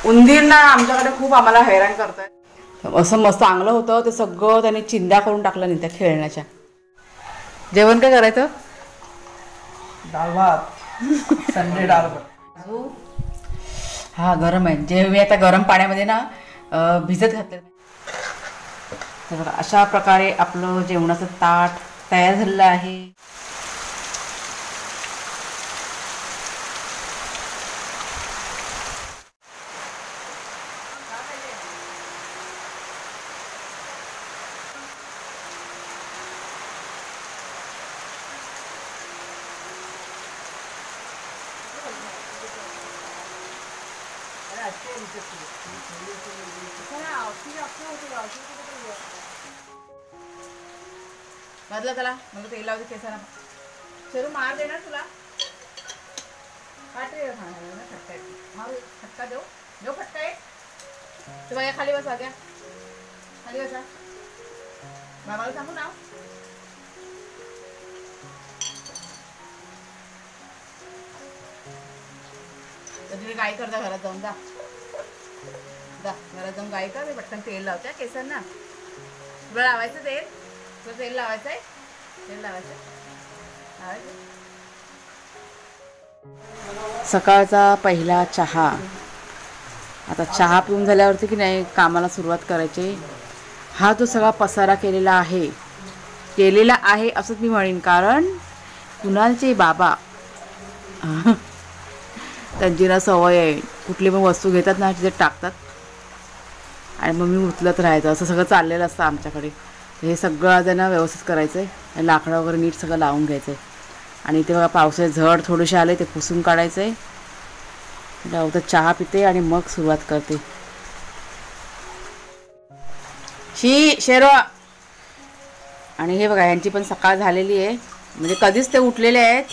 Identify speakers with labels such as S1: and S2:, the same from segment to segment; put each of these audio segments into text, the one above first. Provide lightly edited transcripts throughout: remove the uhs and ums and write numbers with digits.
S1: उंदीर ना आमच्याकडे खूप आम्हाला हैराण करतात. असं मस्त चांगलं होतं ते सगळं त्यांनी चिंध्या करून टाकलं नाही त्या खेळण्याच्या. जेवण काय करायचं?
S2: डाळ भात. संडे डाळ भात.
S1: हा गरम आहे. जे मी आता गरम पाण्यामध्ये ना भिजत घातले. तर बघा अशा प्रकारे आपलं जेवणाचं ताट तयार झालेलं आहे. बदला त्याला मला तेल लावते केसाला. शेरू मार देणार तुला. काटे फटका देऊ देऊ फटका आहे. तू बघा खाली बसा घ्या खाली बसा. बाबाला सांगू ना. तर तुम्ही काय करता घरात जाऊन जा घरात जाऊन काय कर. मी पटकन तेल लावते केसांना. तुला लावायचं तेल. तुला तेल लावायचं आहे. तेल लावायचं. सकाळचा पहिला चहा. आता चहा पिऊन झाल्यावरती की नाही कामाला सुरुवात करायची. हा जो सगळा पसारा केलेला आहे असंच मी म्हणेन. कारण कुणालचे बाबा त्यांची ना सवय आहे कुठली पण वस्तू घेतात ना तिथे टाकतात आणि मग मी उचलत राहायचं. असं सगळं चाललेलं असतं आमच्याकडे. हे सगळं जण व्यवस्थित करायचं आहे. लाकडं वगैरे नीट सगळं लावून घ्यायचं आहे. आणि इथे बघा पावसाचे झड थोडेसे आले ते पुसून काढायचं आहे. लावतं चहा पिते आणि मग सुरुवात करते. शेरवा. आणि हे बघा यांची पण सकाळ झालेली आहे. म्हणजे कधीच ते उठलेले आहेत.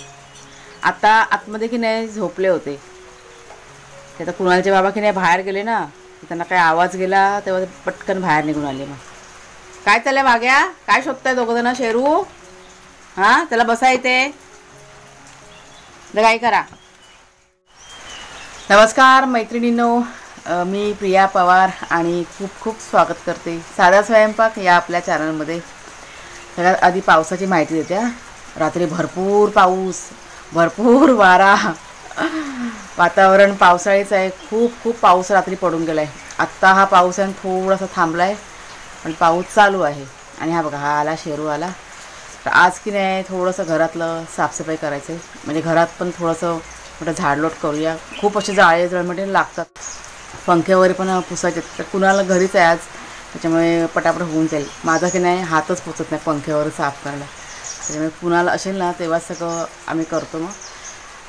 S1: आता आतमध्ये की नाही झोपले होते. ते आता कुणालचे बाबा की नाही बाहेर गेले ना त्यांना काय आवाज गेला तेव्हा पटकन बाहेर निघून आले. मग काय चाललंय भाग्या. काय शोधताय दोघं जण. शेरू हां त्याला बसा येते. काय करा. नमस्कार मैत्रिणींनो. मी प्रिया पवार आणि खूप खूप स्वागत करते साधा स्वयंपाक या आपल्या चॅनलमध्ये. सगळ्यात आधी पावसाची माहिती देते. रात्री भरपूर पाऊस भरपूर वारा. वातावरण पावसाळीचं आहे. खूप पाऊस रात्री पडून गेला आहे. आत्ता हा पाऊस आहे थोडासा थांबला आहे पण पाऊस चालू आहे. आणि हा बघा हा आला शेरू आला. तर आज की नाही थोडंसं घरातलं साफसफाई करायचं आहे. म्हणजे घरात पण थोडंसं मोठं झाडलोट करूया. खूप असे जाळे जळमटे लागतात. पंखे वगैरे पण पुसायचे. तर कुणाला घरीच आहे आज त्याच्यामुळे पटापट होऊन जाईल. माझा की नाही हातच पोचत नाही पंखे वगैरे साफ करायला. त्याच्यामुळे कुणाला असेल ना तेव्हा सगळं आम्ही करतो. मग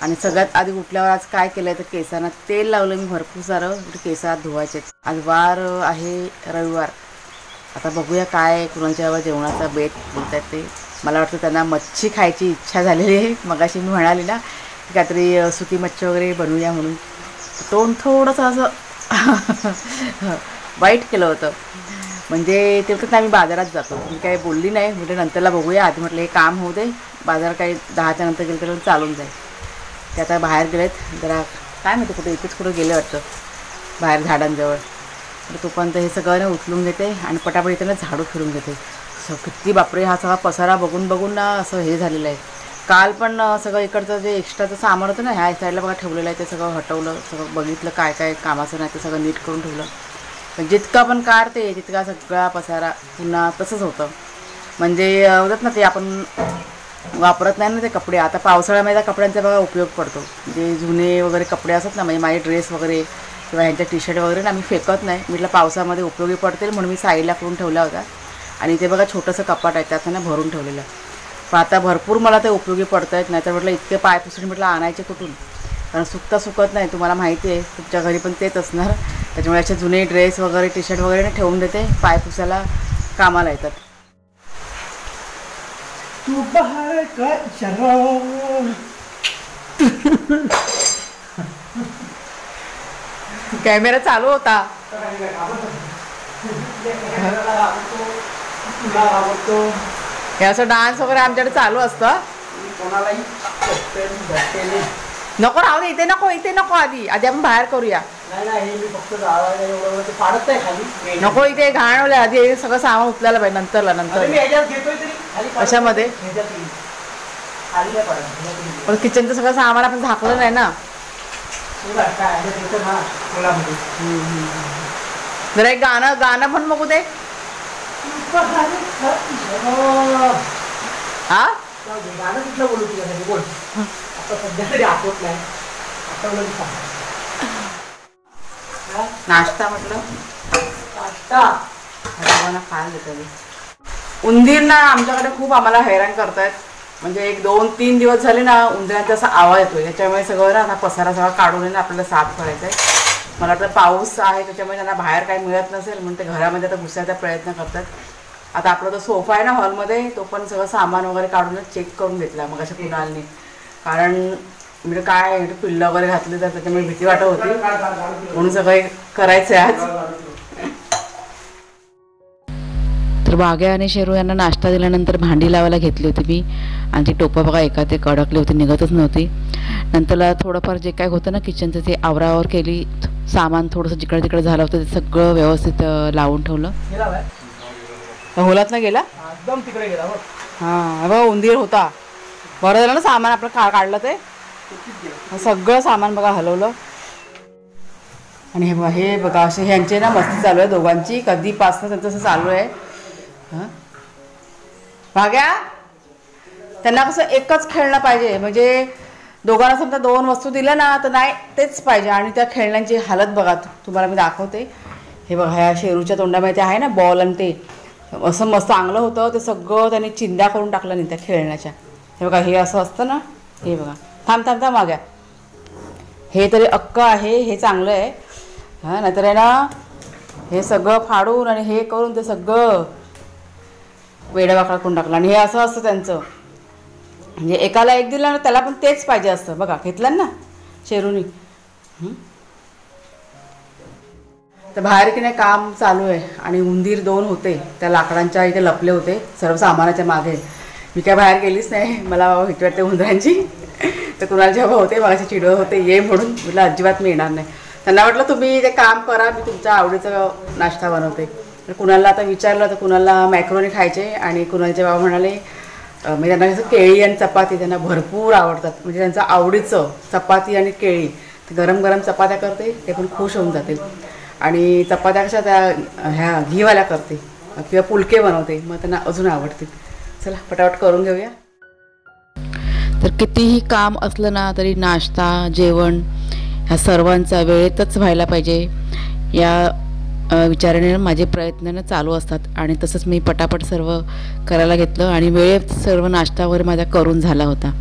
S1: आणि सगळ्यात आधी उठल्यावर आज काय केलं आहे तर केसांना तेल लावलं मी भरपूर सारं. केसात धुवायचे. आज वार आहे रविवार. आता बघूया काय कुणाच्या जेवणाचा बेत बोलतात ते. मला वाटतं त्यांना मच्छी खायची इच्छा झालेली आहे. मगाशी मी म्हणाली ना की काहीतरी सुकी मच्छी वगैरे बनवूया म्हणून. तोंड थोडंसं असं वाईट केलं होतं. म्हणजे ते फक्त आम्ही बाजारात जातो. मी काही बोलली नाही. म्हणजे नंतरला बघूया. आधी म्हटलं हे काम होऊ दे. बाजार काही 10च्या नंतर गेलं तर चालून जाईल. ते आता बाहेर गेलेत जरा काय माहिती कुठे इथेच कुठं गेले वाटतं बाहेर झाडांजवळ. तर तोपर्यंत हे सगळं उचलून घेते आणि पटापट इथं ना झाडू फिरून घेते. किती बापरे हा सगळा पसारा बघून ना असं हे झालेलं आहे. काल पण सगळं इकडचं जे एक्स्ट्राचं सामान होतं ना ह्या साईडला बघा ठेवलेलं आहे ते सगळं हटवलं. सगळं बघितलं काय काय कामाचं नाही ते सगळं नीट करून ठेवलं. पण जितका पण काढते तितका सगळा पसारा पुन्हा तसंच होतं. म्हणजे होतात ना ते आपण वापरत नाही ना ते कपडे. आता पावसाळ्यामध्ये त्या कपड्यांचा बघा उपयोग पडतो. जे जुने वगैरे कपडे असतात ना म्हणजे माझे ड्रेस वगैरे किंवा ह्यांच्या टी शर्ट वगैरे ना मी फेकत नाही. म्हटलं पावसामध्ये उपयोगी पडतील म्हणून मी साईडला करून ठेवला होता. आणि ते बघा छोटंसं कपाट आहे त्यात ना भरून ठेवलेलं. पण आता भरपूर मला ते उपयोगी पडत आहेत. नाही तर म्हटलं इतके पाय पुसून म्हटलं आणायचे कुठून. कारण सुकत नाही. तुम्हाला माहिती आहे तुमच्या घरी पण तेच असणार. त्याच्यामुळे असे जुने ड्रेस वगैरे टी शर्ट वगैरे ठेवून देते. पाय पुसायला कामाला येतात. कॅमेरा चालू होता. हे असं डान्स वगैरे आमच्याकडे चालू असतं.
S2: कोणालाही
S1: नको राहू दे, इथे नको, इथे नको, आधी आपण बाहेर करूया.
S2: नाही हे मी फक्त जाळायला एवढं ते पाडत नाही खाली.
S1: नको इथे घाणवलं, आधी हे सगळं सामान उचलायला पाहिजे नंतर.
S2: मी ह्याच्यात घेतोय तरी खाली
S1: कशामध्ये?
S2: खाली नाही पडत.
S1: पण किचनचं सगळं सामान आपण झाकलं नाही ना. जरा एक गाणं पण बघू दे. हा
S2: गाणं कुठलं बोलू तुझ्यासाठी? बोल. आता सध्या तरी आठवत नाही.
S1: नाश्ता म्हटलं
S2: नाश्ता
S1: खायला देतो. उंदीर ना आमच्याकडे खूप आम्हाला हैराण करतायत. म्हणजे 1-2-3 दिवस झाले ना उंदरांचा असा आवाज येतोय. त्याच्यामुळे सगळं ना आता पसारा सगळा काढून ना आपल्याला साफ करायचं आहे. मला वाटतं पाऊस आहे त्याच्यामुळे त्यांना बाहेर काही मिळत नसेल म्हणून ते घरामध्ये आता घुसायचा प्रयत्न करतात. आता आपला तो सोफा आहे ना हॉलमध्ये, तो पण सगळं सामान वगैरे काढूनच चेक करून घेतला मग अशा कुणालने. कारण म्हणजे काय पिल्लं वगैरे घातली तर त्याच्यामुळे भीती वाटत होती म्हणून सगळं करायचं आहे आज. तर बाग्या आणि शेरू यांना नाश्ता दिल्यानंतर भांडी लावायला घेतली होती मी. आणि ती टोपं बघा एका ते अडकली होती, निघतच नव्हती. नंतरला थोडंफार जे काय होतं ना किचनचं ते आवरावर केली. सामान थोडंसं जिकडे तिकडे झालं होतं ते सगळं व्यवस्थित लावून ठेवलं. होलात ना गेला
S2: एकदम तिकडे गेला.
S1: हां बघा उंदीर होता. बरं झालं ना सामान आपलं काढलं ते. सगळं सामान बघा हलवलं. आणि हे बघा असे ह्यांचे ना मस्ती चालू आहे दोघांची. कधीपासनं त्यांचं असं चालू आहे. हां भाग्या त्यांना कसं एकच खेळणं पाहिजे. म्हणजे दोघांना समजा 2 वस्तू दिल्या ना तर नाही तेच पाहिजे. आणि त्या खेळण्यांची हालत बघा तुम्हाला मी दाखवते. हे बघा ह्या शेरूच्या तोंडामध्ये आहे ना बॉल आणि ते असं मस्त चांगलं होतं ते सगळं त्यांनी चिंध्या करून टाकलं नाही त्या खेळण्याच्या. हे बघा हे असं असतं ना. हे बघा थांब माग्या. हे तरी अक्क आहे, हे चांगलं आहे. हां नाहीतर आहे ना हे सगळं फाडून आणि हे करून ते सगळं वेडवाकडा करून टाकलं. आणि हे असं असतं त्यांचं. म्हणजे एकाला एक दिलं ना त्याला पण तेच पाहिजे असतं. बघा घेतलं ना शेरूनी. तर बाहेर की नाही काम चालू आहे आणि उंदीर 2 होते त्या लाकडांच्या इथे लपले होते सर्व सामानाच्या मागे. मी काय बाहेर गेलीच नाही, मला भीती वाटते उंदरांची. तर कुणाला जेव्हा होते मागाशी चिडवत होते ये म्हणून, म्हटलं अजिबात मी येणार नाही. त्यांना म्हटलं तुम्ही ते काम करा, मी तुमच्या आवडीचं नाश्ता बनवते. तर कुणाला आता विचारलं तर कुणाला मॅक्रोनी खायचे आणि कुणालचे बाबा म्हणाले म्हणजे त्यांना कसं केळी आणि चपाती त्यांना भरपूर आवडतात. म्हणजे त्यांचं आवडीचं चपाती आणि केळी. गरम गरम चपात्या करते ते पण खुश होऊन जाते. आणि चपात्या कशा त्या ह्या घीवाल्या करते किंवा पुलके बनवते मग त्यांना अजून आवडते. चला पटापट करून घेऊया. तर कितीही काम असलं ना तरी नाश्ता जेवण ह्या सर्वांचा वेळेतच व्हायला पाहिजे या विचाराने माझे प्रयत्न चालू असतात. आणि तसंच मी पटापट सर्व करायला घेतलं आणि वेळेत सर्व नाश्ता वगैरे माझा करून झाला होता.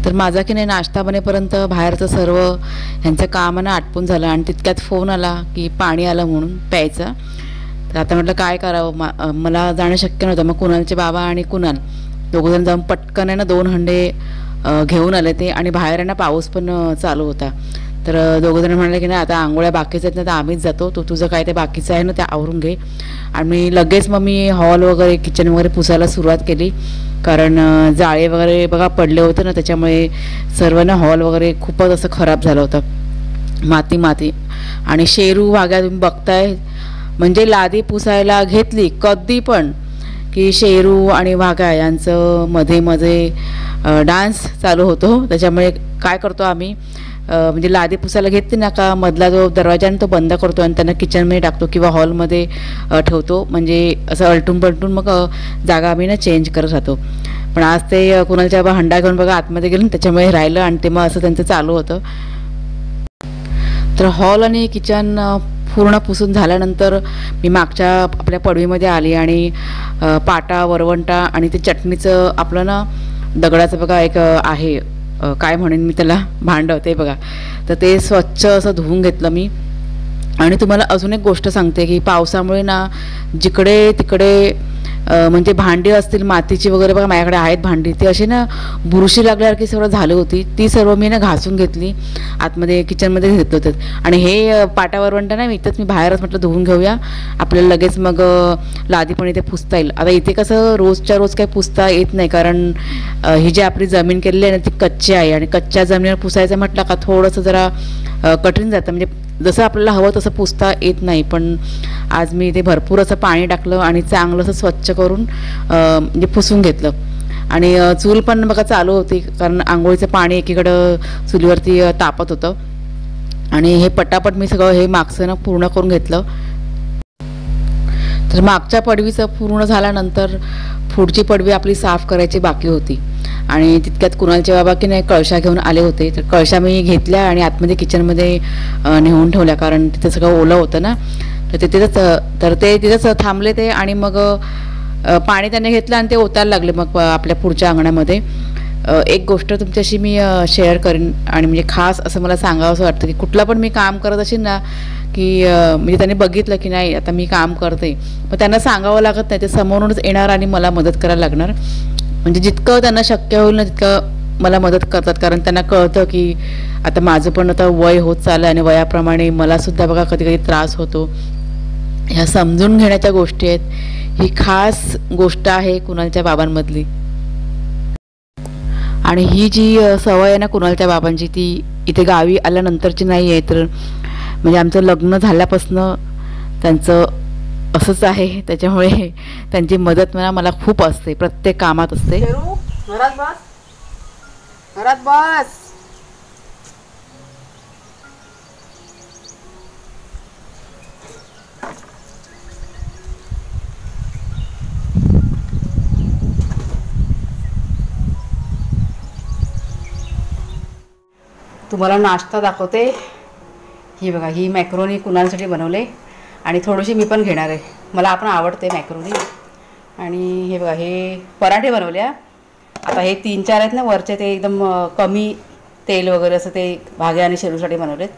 S1: तर माझा की नाही नाश्ता बनेपर्यंत बाहेरचं सर्व ह्यांचं कामानं आटपून झालं. आणि तितक्यात फोन आला की पाणी आलं म्हणून प्यायचं. तर आता म्हटलं काय करावं, मला जाणं शक्य नव्हतं. मग कुणालचे बाबा आणि कुणाल दोघंजण जाऊन पटकन आहे ना 2 हंडे घेऊन आले ते. आणि बाहेर आहे ना पाऊस पण चालू होता. तर दोघंजण म्हणाले की नाही आता आंघोळ्या बाकीच आहेत ना तर आम्हीच जातो, तुझं काय ते बाकीचं आहे ना ते आवरून घे. आणि लगेच मग मी हॉल वगैरे किचन वगैरे पुसायला सुरुवात केली. कारण जाळे वगैरे बघा पडले होते ना त्याच्यामुळे सर्व ना हॉल वगैरे खूपच असं खराब झालं होतं, माती. आणि शेरू वाघ्या तुम्ही बघताय म्हणजे लादी पुसायला घेतली कधी पण की शेरू आणि वाघ्या यांचं मध्ये डान्स चालू होतो. त्याच्यामुळे काय करतो आम्ही म्हणजे लादी पुसायला घेतली ना का मधला जो दरवाजा आहे तो बंद करतो आणि त्यांना किचनमध्ये टाकतो किंवा हॉलमध्ये ठेवतो. म्हणजे असं अलटून पलटून मग जागा आम्ही ना चेंज करत राहतो. पण आज ते कुणाच्या बा हंडा घेऊन बघा आतमध्ये गेलो त्याच्यामुळे राहिलं आणि ते मग असं त्यांचं चालू होतं. तर हॉल आणि किचन पूर्ण पुसून झाल्यानंतर मी मागच्या आपल्या पडवीमध्ये आली आणि पाटा वरवंटा आणि ते चटणीचं आपलं ना दगडाचं बघा एक आहे काय म्हणेन मी त्याला भांडं ते बघा. तर ते स्वच्छ असं धुवून घेतलं मी. आणि तुम्हाला अजून एक गोष्ट सांगते की पावसामुळे ना जिकडे तिकडे म्हणजे भांडी असतील मातीची वगैरे बघा माझ्याकडे आहेत भांडी, ती अशी ना बुरशी लागल्यासारखी सर्व झाली होती, ती सर्व मी ना घासून घेतली, आतमध्ये किचनमध्ये घेतलं होतं. आणि हे पाटा वरवंटा ना इथंच मी बाहेरच म्हटलं धुवून घेऊया, आपल्याला लगेच मग लादी पण इथे पुसता येईल. आता इथे कसं रोजच्या रोज काही पुसता येत नाही, कारण ही जी आपली जमीन केलेली आहे ना ती कच्ची आहे, आणि कच्च्या जमिनीवर पुसायचं म्हटलं का थोडंसं जरा कठीण जातं, म्हणजे जसं आपल्याला हवं तसं पुसता येत नाही. पण आज मी इथे भरपूर असं पाणी टाकलं आणि चांगलं असं स्वच्छ करून म्हणजे पुसून घेतलं. आणि चूल पण बघा चालू होती, कारण आंघोळीचं पाणी एकीकडं चुलीवरती तापत होतं. आणि हे पटापट मी सगळं हे मागचं ना पूर्ण करून घेतलं. तर मागच्या पडवीचं पूर्ण झाल्यानंतर पुढची पडवी आपली साफ करायची बाकी होती. आणि तितक्यात कुणालचे बाबा की नाही कळशा घेऊन आले होते, तर कळशा मी घेतल्या आणि आतमध्ये किचनमध्ये नेऊन ठेवल्या, कारण तिथे सगळं ओलं होतं ना, तर ते तिथंच थांबले ते. आणि मग पाणी त्याने घेतलं आणि ते ओतायला लागले मग आपल्या पुढच्या अंगणामध्ये. एक गोष्ट तुमच्याशी मी शेअर करीन, आणि म्हणजे खास असं मला सांगावं असं वाटतं की कुठलं पण मी काम करत असेल ना की म्हणजे त्यांनी बघितलं की नाही आता मी काम करते, मग त्यांना सांगावं लागत नाही, ते समोरूनच येणार आणि मला मदत करायला लागणार. म्हणजे जितकं त्यांना शक्य होईल ना तितकं मला मदत करतात, कारण त्यांना कळतं की आता माझं पण आता वय होत चाललं आणि वयाप्रमाणे मलासुद्धा बघा कधी कधी त्रास होतो. ह्या समजून घेण्याच्या गोष्टी आहेत, ही खास गोष्ट आहे कुणालच्या बाबांमधली. आणि ही जी सवय आहे ना कुणालच्या बाबांची, ती इथे गावी आल्यानंतरची नाही आहे, तर म्हणजे आमचं लग्न झाल्यापासनं त्यांचं असंच आहे. त्याच्यामुळे त्यांची मदत मला खूप असते, प्रत्येक कामात असते.
S2: घरात बस, घरात बस.
S1: तुम्हाला नाश्ता दाखवते. ही बघा, ही मॅक्रोनी कुणालसाठी बनवले आणि थोडीशी मी पण घेणार आहे, मला आपण आवडते मॅक्रोनी. आणि हे बघा, हे पराठे बनवले. आता हे 3-4 आहेत ना वरचे, ते एकदम कमी तेल वगैरे असं ते भाग्या आणि शेरूसाठी बनवलेत.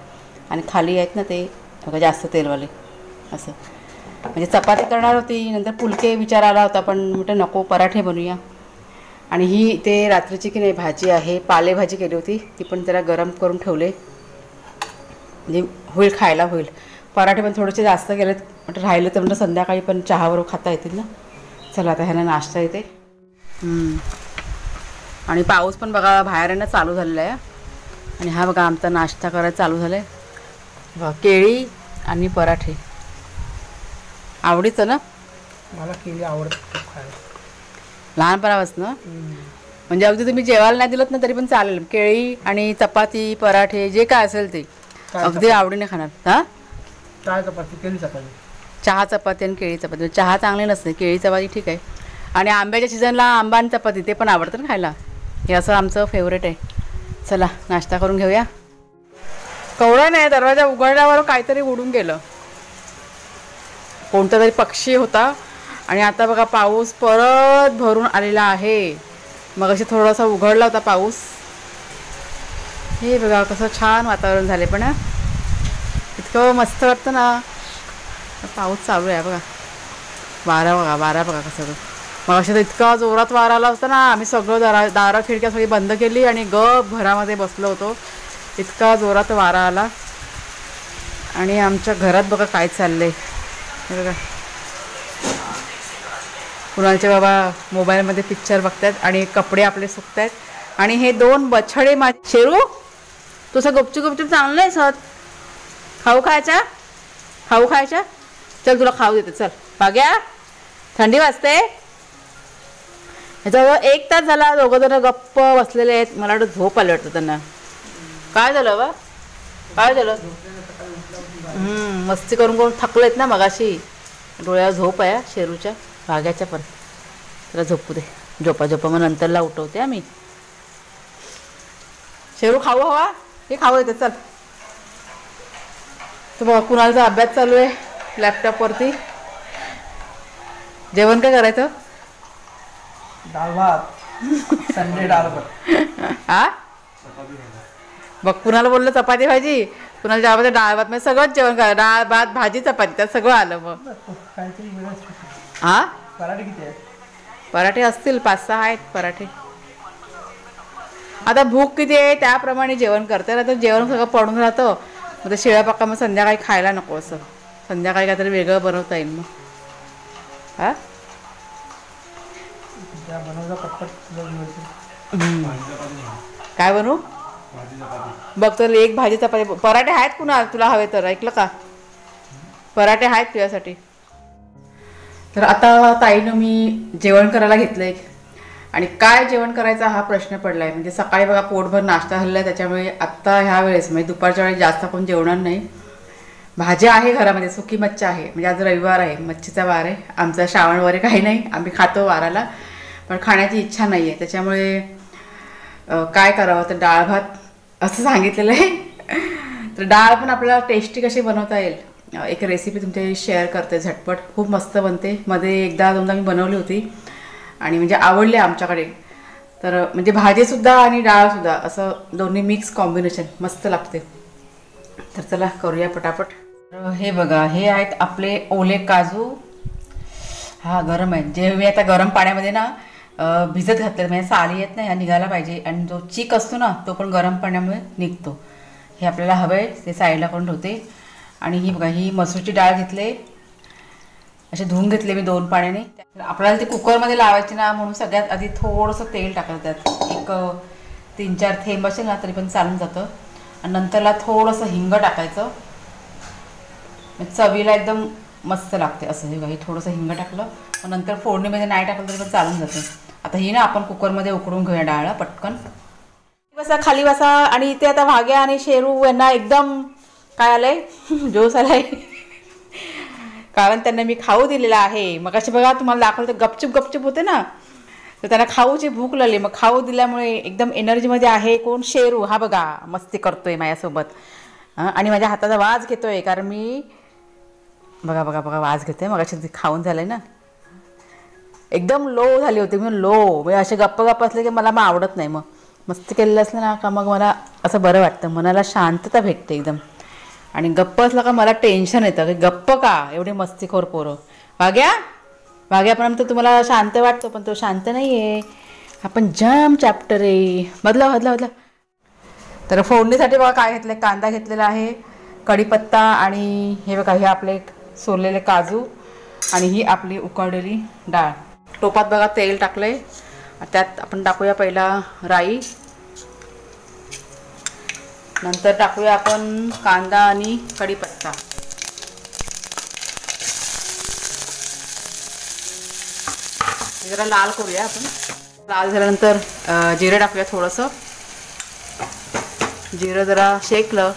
S1: आणि खाली आहेत ना ते बघा जास्त तेलवाले असं. म्हणजे चपाती करणार होती, नंतर पुलके विचार आला होता, पण म्हटलं नको पराठे बनवूया. आणि ही ते रात्रीची की नाही भाजी आहे, पालेभाजी केली होती, ती पण जरा गरम करून ठेवले, म्हणजे होईल खायला होईल. पराठे पण थोडेसे जास्त केलेत, म्हटलं राहिलं तर म्हटलं संध्याकाळी पण चहाबरोबर खाता येतील ना. चला आता ह्याला नाश्ता येते. आणि पाऊस पण बघा बाहेर चालू झालेला आहे. आणि हा बघा आमचा नाश्ता करायला चालू झाला आहे बघा, केळी आणि पराठे. आवडीचं ना,
S2: मला केळी आवडत खायला
S1: लहानपणापासून. म्हणजे अगदी तुम्ही जेवायला नाही दिलं ना तरी पण चालेल, केळी आणि चपाती पराठे जे काय असेल ते अगदी आवडीने खाणार. हां,
S2: काय चपाती, केळी चपाती,
S1: चहा चपाती आणि केळी चपाती. चहा चांगली नसते, केळी चपाती ठीक आहे. आणि आंब्याच्या सीझनला आंबा आणि चपाती ते पण आवडतं ना खायला. हे असं आमचं फेवरेट आहे. चला नाश्ता करून घेऊया. कवळा नाही, दरवाजा उघडल्यावर काहीतरी उडून गेलं, कोणता तरी पक्षी होता. आणि आता बघा पाऊस परत भरून आलेला आहे. मग अशी थोडासा उघडला होता पाऊस. हे बघा कसं छान वातावरण झाले, पण इतकं मस्त वाटतं ना. पाऊस चालू आहे बघा, वारा बघा कसं. मग अशा तर इतका जोरात वारा आला होता ना, आम्ही सगळं दारं खिडक्या सगळी बंद केली आणि गप घरामध्ये बसलो होतो, इतका जोरात वारा आला. आणि आमच्या घरात बघा काय चाललंय हे बघा, कुणालचे बाबा मोबाईलमध्ये पिक्चर बघतायत आणि कपडे आपले सुकतायत. आणि हे 2 बछडे शेरू तुझं गुपचूप चांगलं आहे सर, खाऊ खायच्या, चल तुला खाऊ देते, चल बाग्या, थंडी वाजते. ह्याच्यावर 1 तास झाला दोघं जण गप्प बसलेले आहेत. मला वाटतं झोप आलं वाटतं त्यांना. काय झालं बा, काय झालं? मस्ती करून थकलेत ना मगाशी, डोळ्यावर झोप आहे शेरूच्या, भाग्याच्या पण. त्याला झोपू दे, झोपा मग नंतरला उठवते आम्ही. शेरू खाऊ हवा, हे खाऊ येते चल. तर बघा कुणालचा अभ्यास चालू आहे लॅपटॉपवरती. जेवण काय करायचं?
S2: डाळ भात, संडे डाळ भात.
S1: हा बघ, कुणाला बोललं चपाती भाजी, कुणाला जेवायचं डाळ भात, म्हणजे सगळंच जेवण करा, डाळ भात भाजी चपाती, त्यात सगळं आलं. मग हा
S2: पराठे किती आहेत?
S1: पराठे असतील 5-6 आहेत पराठे. आता भूक किती आहे त्याप्रमाणे जेवण करते ना. तर जेवण सगळं पडून राहतं. मग ते शिळ्या पाका मग संध्याकाळी खायला नको. असं संध्याकाळी काहीतरी वेगळं बनवता येईल मग. हां
S2: त्या बनवता पटपट
S1: काय बनवू बघ. तर एक भाजी चपाती पराठे आहेत कुणा तुला हवे तर. ऐकलं का? पराठे आहेत तुझ्यासाठी. तर आता ताईनं मी जेवण करायला घेतलं आहे. आणि काय जेवण करायचा हा प्रश्न पडला आहे. म्हणजे सकाळी बघा पोटभर नाश्ता झालेला आहे. त्याच्यामुळे आत्ता ह्या वेळेस म्हणजे दुपारच्या वेळेस जास्त कोण जेवणार नाही. भाजी आहे घरामध्ये, सुकी मच्छी आहे. म्हणजे आज रविवार आहे, मच्छीचा वार आहे. आमचा श्रावण वगैरे काही नाही, आम्ही खातो वाराला. पण खाण्याची इच्छा नाही आहे. त्याच्यामुळे काय करावं तर डाळ भात असं सांगितलेलं आहे. तर डाळ पण आपल्याला टेस्टी कशी बनवता येईल एक रेसिपी तुमच्याशी शेअर करते. झटपट खूप मस्त बनते. मध्ये 1-2दा मी बनवली होती आणि म्हणजे आवडले आमच्याकडे. तर म्हणजे भाजीसुद्धा आणि डाळसुद्धा असं दोन्ही मिक्स कॉम्बिनेशन मस्त लागते. तर चला करूया पटापट. हे बघा, हे आहेत आपले ओले काजू. हा गरम आहे. जे मी आता गरम पाण्यामध्ये ना भिजत घातले म्हणजे साली येत नाही, हा निघायला पाहिजे. आणि जो चीक असतो ना तो पण गरम पाण्यामुळे निघतो. हे आपल्याला हवं आहे ते साईडला करून ठेवते. आणि ही बघा, ही मसूरची डाळ घेतले, असे धुवून घेतले मी 2 पाण्याने. आपल्याला ते कुकरमध्ये लावायचे ना म्हणून सगळ्यात आधी थोडंसं तेल टाकायचं. त्यात एक 3-4 थेंब असेल ना तरी पण चालून जातं. आणि नंतरला थोडंसं हिंग टाकायचं. चवीला एकदम मस्त लागते असं. हे बघा, थोडंसं हिंग टाकलं. मग नंतर फोडणीमध्ये नाही टाकलं तरी पण चालून जातं. आता ही ना आपण कुकरमध्ये उकडून घेऊया डाळ पटकन. बसा खाली बसा. आणि इथे आता भाग्या आणि शेरू यांना एकदम काय आलंय जोश आलाय. कारण त्यांना मी खाऊ दिलेला आहे. मग असे बघा तुम्हाला दाखवलं तर गपचूप गपचूप होते ना, तर त्यांना खाऊची भूक लागली. मग खाऊ दिल्यामुळे एकदम एनर्जीमध्ये आहे. कोण? शेरू. हा बघा मस्ती करतोय माझ्यासोबत. आणि माझ्या हाताचा वाज घेतोय कारण मी बघा बघा बघा वाज घेते. मग अशी खाऊन झालंय ना, एकदम लो झाली होती. मी लो म्हणजे असे गप्प गप्प असले की मला मग आवडत नाही. मग मस्ती केलेलं असलं ना का मग मला असं बरं वाटतं, मनाला शांतता भेटते एकदम. आणि गप्प असलं का मला टेन्शन येतं की गप्प का एवढी मस्तीखोर पोरं. वाग्यापर्यंत तुम्हाला शांत वाटतो पण तो शांत नाही आहे. आपण जाम चॅप्टर आहे. बदला. तर फोडणीसाठी बघा काय घेतलं. कांदा घेतलेला आहे, कढीपत्ता, आणि हे बघा हे आपले सोललेले काजू, आणि ही आपली उकळलेली डाळ. टोपात बघा तेल टाकलंय. त्यात आपण टाकूया पहिला राई, नंतर टाकूया आपण कांदा आणि कढीपत्ता. जरा लाल करूया आपण. लाल झाल्यानंतर जिरं टाकूया थोडंसं. जिरं जरा शेकलं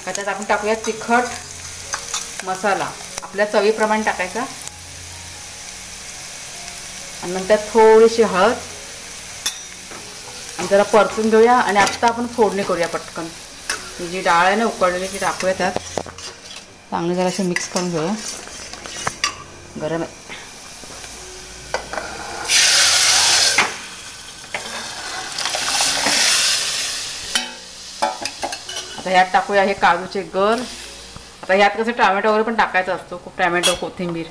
S1: का त्यात आपण टाकूया तिखट मसाला आपल्या चवीप्रमाणे टाकायचा. आणि नंतर थोडीशी हळद आणि जरा परतून घेऊया. आणि आत्ता आपण फोडणी करूया पटकन. ही जी डाळ आहे ना उकळलेली ती टाकूया त्यात. चांगली जरा अशी मिक्स करून घेऊया. गरम आहे. आता ह्यात टाकूया हे काजूचे गर. आता ह्यात कसं टोमॅटो वगैरे पण टाकायचा असतो, खूप टोमॅटो कोथिंबीर.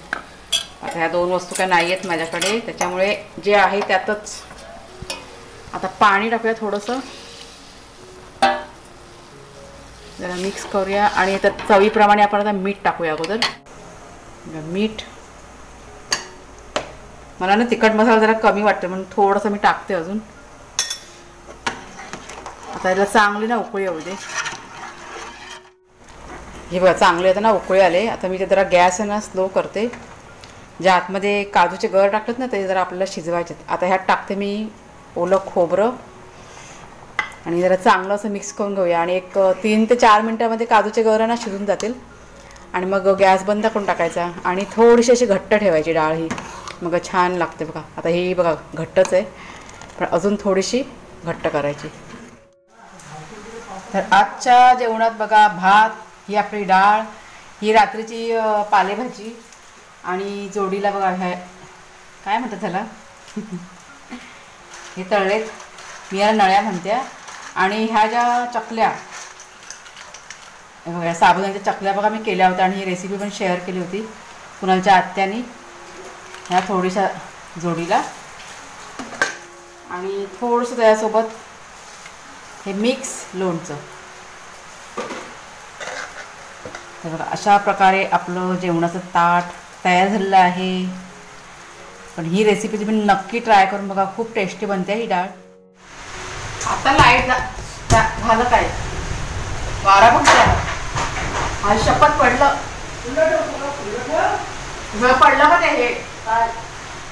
S1: आता ह्या 2 वस्तू काय नाही आहेत माझ्याकडे, त्याच्यामुळे जे आहे त्यातच. आता पाणी टाकूया थोडंसं, जरा मिक्स करूया. आणि त्यात चवीप्रमाणे आपण आता मीठ टाकूया अगोदर. मीठ मला ना तिखट मसाला जरा कमी वाटतं म्हणून थोडंसं मी टाकते अजून. आता याला चांगली ना उकळी येऊ दे. हे बघा चांगले आता ना उकळी आले. आता मी ते जरा गॅस आहे ना स्लो करते. ज्या आतमध्ये काजूचे गर टाकलेत ना ते जरा आपल्याला शिजवायचे. आता ह्यात टाकते मी ओलं खोबरं आणि जरा चांगलं असं मिक्स करून घेऊया. आणि एक 3 ते 4 मिनटामध्ये काजूचे गर ना शिजून जातील. आणि मग गॅस बंद करून टाकायचा. आणि थोडीशी अशी घट्ट ठेवायची डाळ ही, मग छान लागते बघा. आता ही बघा घट्टच आहे पण अजून थोडीशी घट्ट करायची. तर आजच्या जेवणात बघा भात, ही आपली डाळ, ही रात्रीची पालेभाजी, आणि जोडीला बघा ह्या काय म्हणतात त्याला हे तळलेत, मी याला नळ्या म्हणते. आणि ह्या ज्या चकल्या बघा, साबुदाण्याच्या चकल्या बघा मी केल्या होत्या आणि ही रेसिपी पण शेअर केली होती कुणालच्या आत्यानी. ह्या थोड्याशा जोडीला आणि थोडंसं त्याच्यासोबत हे मिक्स लोणचं. तर बघा अशा प्रकारे आपलं जेवणाचं ताट तयार झालेलं आहे. पण ही रेसिपी तुम्ही नक्की ट्राय करून बघा, खूप टेस्टी बनते ही डाळ. आता लाईट झालं काय, वारा पण काय आज शपथ पडलं पडलं का ते हे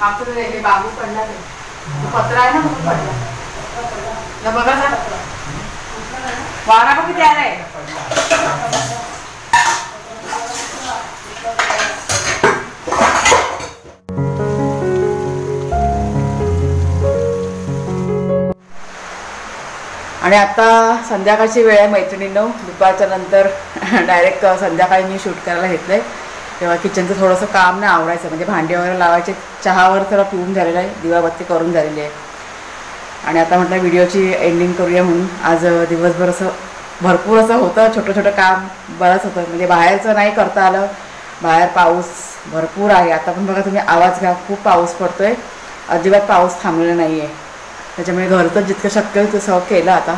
S1: आपलं हे बाबू पडला ते पत्र आहे ना म्हणून पडलं. बघा ना वारा पण किती आलाय. आणि आता संध्याकाळची वेळ आहे मैत्रिणींनो. दुपारच्या नंतर डायरेक्ट संध्याकाळी मी शूट करायला घेतलं आहे. तेव्हा किचनचं थोडंसं काम नाही आवरायचं, म्हणजे भांडी वगैरे लावायचे, चहावर थोडं पिऊन झालेलं आहे, दिवाबत्ती करून झालेली आहे. आणि आता म्हटलं व्हिडिओची एंडिंग करूया म्हणून. आज दिवसभर असं भरपूर असं होतं, छोटं छोटं काम बरंच होतं, म्हणजे बाहेरचं नाही करता आलं. बाहेर पाऊस भरपूर आहे. आता पण बघा तुम्ही आवाज घ्या, खूप पाऊस पडतो आहे, अजिबात पाऊस थांबलेला नाही आहे. त्याच्यामुळे घरचं जितकं शक्य होतं तसं केलं आता.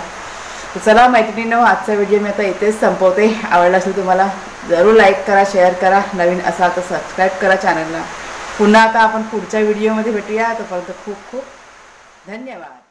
S1: तर चला मैत्रिणींनो, आजचा व्हिडिओ मी आता इथेच संपवते. आवडला असेल तुम्हाला जरूर लाईक करा, शेअर करा, नवीन असाल तर सबस्क्राईब करा चॅनलला. पुन्हा आता आपण पुढच्या व्हिडिओमध्ये भेटूया. तोपर्यंत खूप खूप धन्यवाद.